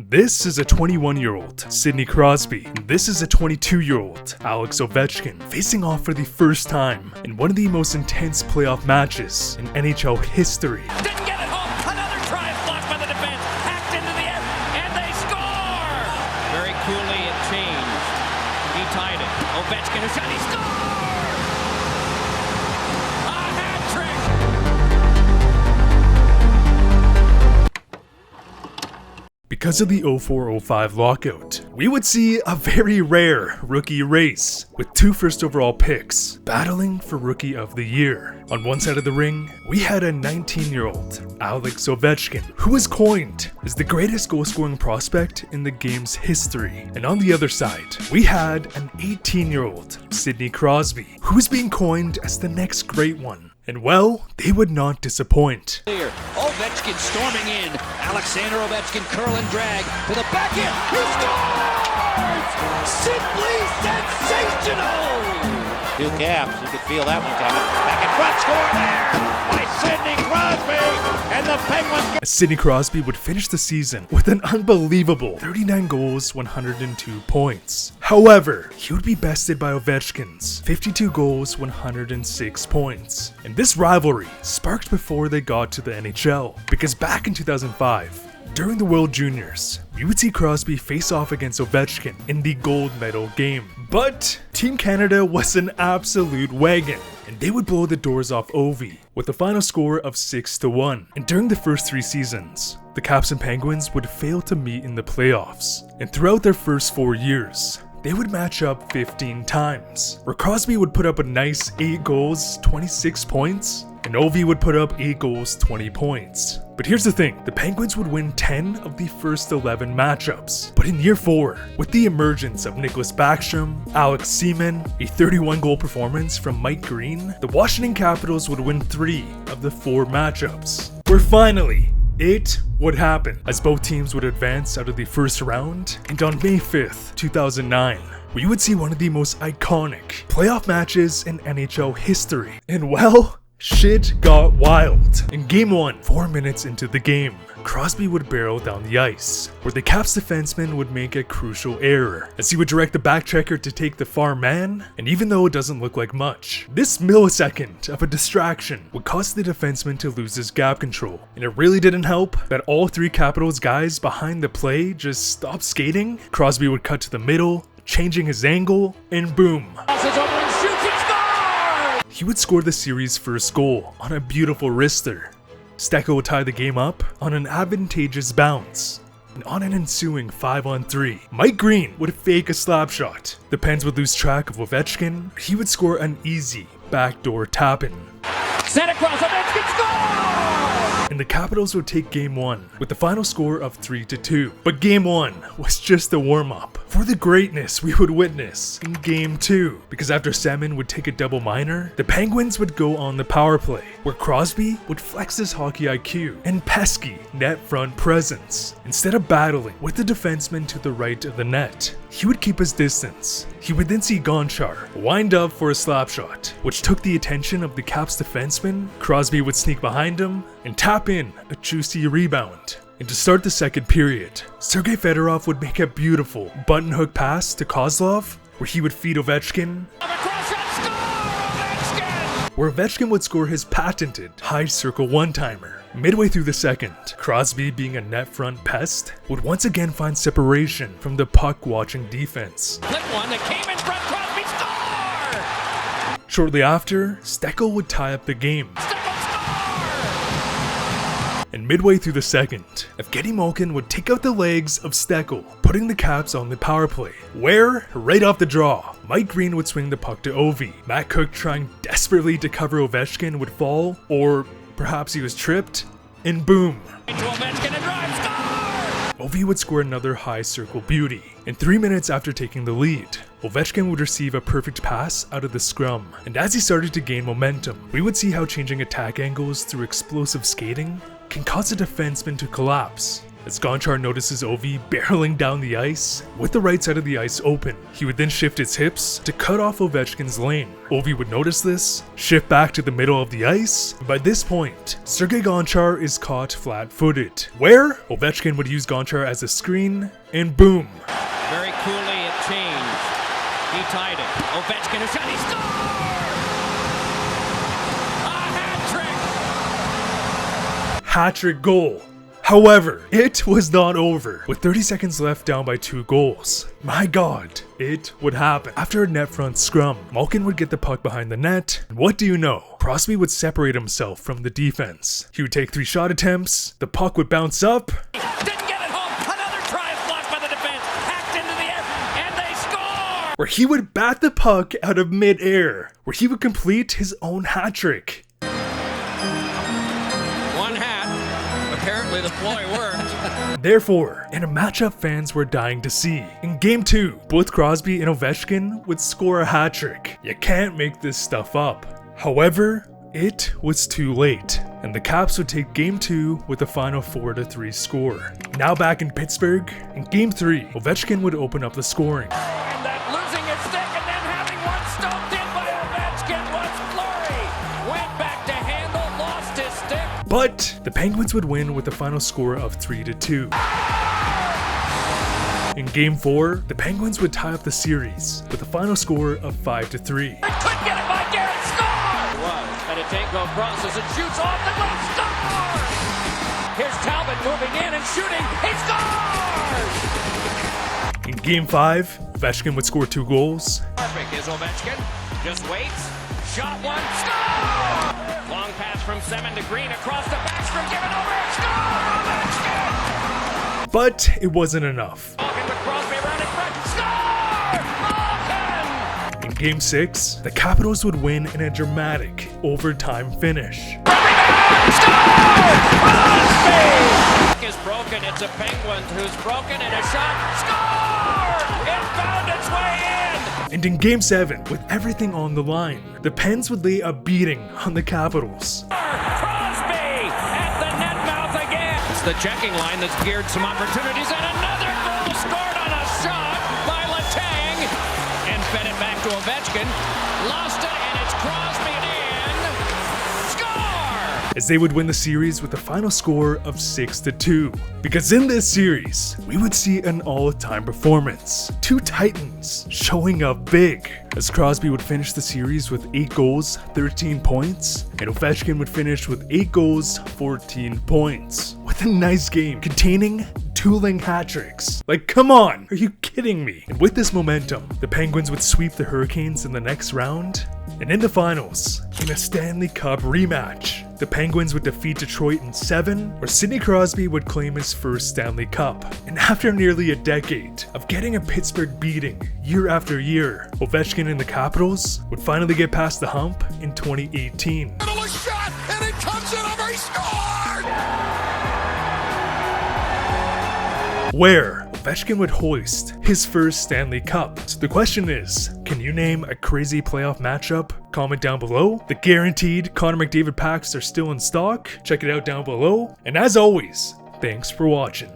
This is a 21-year-old Sidney Crosby, and this is a 22-year-old Alex Ovechkin, facing off for the first time in one of the most intense playoff matches in NHL history. Didn't get it home. Another try blocked by the defense. Hacked into the air, and they score! Very coolly it changed. He tied it. Ovechkin who shot. He scored! A hat trick! Because of the 04-05 lockout, we would see a very rare rookie race, with two first overall picks battling for Rookie of the Year. On one side of the ring, we had a 19-year-old Alex Ovechkin, who was coined as the greatest goal-scoring prospect in the game's history. And on the other side, we had an 18-year-old Sidney Crosby, who was being coined as the next great one. And well, they would not disappoint. Ovechkin storming in. Alexander Ovechkin curl and drag to the back end. He scores! Simply sensational! Two caps, you could feel that one coming. Back in front, score there by Sidney Crosby, and the Penguins get... Sidney Crosby would finish the season with an unbelievable 39 goals, 102 points. However, he would be bested by Ovechkin's 52 goals, 106 points. And this rivalry sparked before they got to the NHL, because back in 2005, during the World Juniors, we would see Crosby face off against Ovechkin in the gold medal game. But Team Canada was an absolute wagon, and they would blow the doors off Ovi with a final score of 6-1. And during the first 3 seasons, the Caps and Penguins would fail to meet in the playoffs. And throughout their first 4 years, they would match up 15 times, where Crosby would put up a nice 8 goals, 26 points, and Ovi would put up 8 goals, 20 points. But here's the thing, the Penguins would win 10 of the first 11 matchups. But in year 4, with the emergence of Nicklas Backstrom, Alex Seaman, a 31-goal performance from Mike Green, the Washington Capitals would win 3 of the 4 matchups. Where finally, it would happen, as both teams would advance out of the first round, and on May 5th, 2009, we would see one of the most iconic playoff matches in NHL history. And well, shit got wild. In Game 1, 4 minutes into the game, Crosby would barrel down the ice, where the Caps defenseman would make a crucial error, as he would direct the backchecker to take the far man, and even though it doesn't look like much, this millisecond of a distraction would cause the defenseman to lose his gap control. And it really didn't help that all 3 Capitals guys behind the play just stopped skating. Crosby would cut to the middle, changing his angle, and boom. He would score the series' first goal on a beautiful wrister. Stecco would tie the game up on an advantageous bounce. And on an ensuing 5-on-3, Mike Green would fake a slap shot. The Pens would lose track of Ovechkin, but he would score an easy backdoor tap-in. Sent across, Ovechkin score! And the Capitals would take Game 1 with the final score of 3-2. But Game 1 was just a warm-up for the greatness we would witness in Game 2. Because after Seaman would take a double minor, the Penguins would go on the power play, where Crosby would flex his hockey IQ and pesky net front presence. Instead of battling with the defenseman to the right of the net, he would keep his distance. He would then see Gonchar wind up for a slap shot, which took the attention of the Caps defenseman. Crosby would sneak behind him and tap in a juicy rebound. And to start the second period, Sergei Fedorov would make a beautiful button hook pass to Kozlov, where he would feed Ovechkin, where Ovechkin would score his patented high circle one-timer. Midway through the second, Crosby, being a net front pest, would once again find separation from the puck-watching defense. Flip one that came in front, Crosby score! Shortly after, Stecco would tie up the game. And midway through the second, Evgeny Malkin would take out the legs of Stecco, putting the Caps on the power play, where, right off the draw, Mike Green would swing the puck to Ovi. Matt Cook, trying desperately to cover Ovechkin, would fall, or perhaps he was tripped, and boom. Ovi would score another high circle beauty. And 3 minutes after taking the lead, Ovechkin would receive a perfect pass out of the scrum. And as he started to gain momentum, we would see how changing attack angles through explosive skating can cause a defenseman to collapse. as Gonchar notices Ovi barreling down the ice with the right side of the ice open. He would then shift his hips to cut off Ovechkin's lane. Ovi would notice this, shift back to the middle of the ice, and by this point, Sergei Gonchar is caught flat-footed, where Ovechkin would use Gonchar as a screen, and boom. Very coolly it changed. He tied it. Ovechkin a shot. He scored! A hat trick! Hat-trick goal. However, it was not over. With 30 seconds left, down by 2 goals. My god, it would happen. After a net front scrum, Malkin would get the puck behind the net, and what do you know? Crosby would separate himself from the defense. He would take 3 shot attempts, the puck would bounce up, Didn't get it home. Another try is blocked by the defense. Hacked into the air, and they score! where he would bat the puck out of mid-air, where he would complete his own hat-trick. One hat. Apparently the ploy worked. Therefore, in a matchup fans were dying to see, in Game 2, both Crosby and Ovechkin would score a hat-trick. You can't make this stuff up. However, it was too late, and the Caps would take Game 2 with a final 4-3 score. Now back in Pittsburgh, in Game 3, Ovechkin would open up the scoring. And that losing his stick and then having one stoked in by Ovechkin was Fleury. Went back to handle, lost his stick. But the Penguins would win with a final score of 3-2. In Game 4, the Penguins would tie up the series with a final score of 5-3. Couldn't get it by Garrett. Score! Medenko crosses and shoots off the glove. Score! Here's Talbot moving in and shooting. He scores! In Game 5, Ovechkin would score 2 goals. Perfect is Ovechkin. Just waits. Shot one. Score! Long pass from Semin to Green across the backstrom. Give it over. Score! Ovechkin! But it wasn't enough. Malkin with Crosby around in front. Score! Malkin! In Game 6, the Capitals would win in a dramatic overtime finish. Crosby! Is broken. It's a Penguin who's broken and a shot. Score! It found its way in! And in Game 7, with everything on the line, the Pens would lay a beating on the Capitals. Crosby at the net mouth again. It's the checking line that's geared some opportunities, and another goal scored on a shot by Letang and fed it back to Ovechkin. Lost it, and it's Crosby and score! As they would win the series with a final score of 6-2. Because in this series, we would see an all-time performance. 2 Titans showing up big. As Crosby would finish the series with 8 goals, 13 points, and Ovechkin would finish with 8 goals, 14 points. With a nice game containing dueling hat-tricks. Like, come on, are you kidding me? And with this momentum, the Penguins would sweep the Hurricanes in the next round. And in the finals, in a Stanley Cup rematch, the Penguins would defeat Detroit in 7, where Sidney Crosby would claim his first Stanley Cup. And after nearly a decade of getting a Pittsburgh beating year after year, Ovechkin and the Capitals would finally get past the hump in 2018. A shot, and it comes in over, he scored! Where Ovechkin would hoist his first Stanley Cup. So the question is, can you name a crazy playoff matchup? Comment down below. The guaranteed Connor McDavid packs are still in stock. Check it out down below. And as always, thanks for watching.